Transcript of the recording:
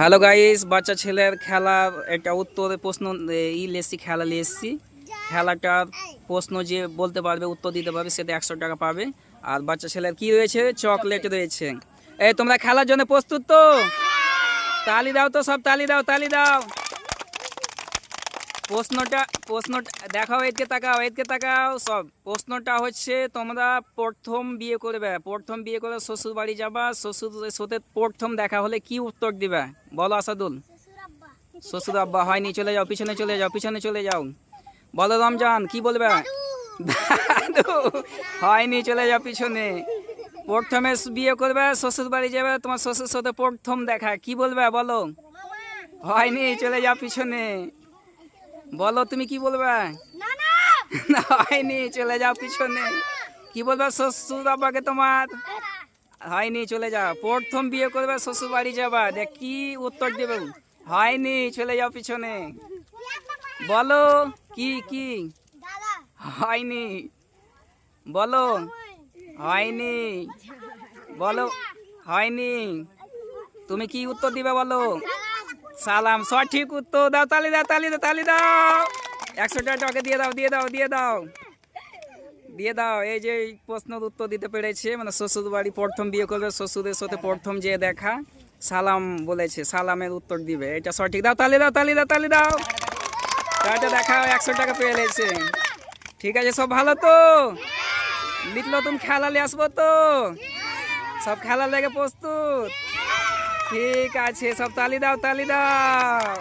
Hello guys, বাচ্চা ছেলের খেলার একটা উত্তরে প্রশ্ন লেসি খেলা নিয়ে এসেছি। খেলাটার প্রশ্ন যে বলতে পারবে, উত্তর দিতে পারবে, সেটা 100 টাকা পাবে। আর বাচ্চা ছেলের কি রয়েছে? চকলেট রয়েছে। এই তোমরা খেলার জন্য প্রস্তুত তো? তালি দাও তো, সব তালি দাও, তালি দাও। প্রশ্নটা দেখাও, এদিকে তাকাও, এদিকে তাকাও সব। প্রশ্নটা হচ্ছে, তোমরা প্রথম বিয়ে করবে, প্রথম বিয়ে করে শ্বশুর বাড়ি যাবা, শ্বশুরের সাথে প্রথম দেখা হলে কি উত্তর দিবে? বলো আসাদুল। শ্বশুর আব্বা। হয়নি, চলে যাও, পিছনে চলে যাও, পিছনে চলে যাও। বলো রমজান, কি বলবে? দাদু। হয়নি, চলে যাও পিছনে। প্রথমে বিয়ে করবে, শ্বশুর বাড়ি যাবে, তোমার শ্বশুর সাথে প্রথম দেখা, কি বলবে বলো? হয়নি, চলে যাও পিছনে। বলো তুমি কি বলবে? না, হয়নি, চলে যাও পিছনে। কি বলবে শ্বশুর আব্বাকে তোমার? হয়নি, চলে যাও। প্রথম বিয়ে করবে, শ্বশুর বাড়ি যাবা, দেখ কি উত্তর দেবে? হয়নি, চলে যাও পিছনে। বলো কি কি? হয়নি, বলো। হয়নি, বলো। হয়নি, তুমি কি উত্তর দিবে বলো? সালাম, সঠিক উত্তর। দাও তালি দাও, তালি দাও, তালি দাও। 100 টাকা দিয়ে দাও, দিয়ে দাও, দিয়ে দাও, দিয়ে দাও। এই যে প্রশ্নের উত্তর দিতে পেরেছে, মানে শ্বশুর বাড়ি প্রথম বিয়ে করবে, শ্বশুরের সাথে প্রথম যে দেখা, সালাম বলেছে, সালামের উত্তর দিবে, এটা সঠিক। দাও তালি দাও, তালি দাও, তালি দাও। এটা দেখাও, 100 টাকা পেয়ে গেছে। ঠিক আছে, সব ভালো তো? লিখলো তুমি খেলালে আসবো তো? সব খেলার লেগে প্রস্তুত? ঠিক আছে, সব তালি দাও, তালি দাও।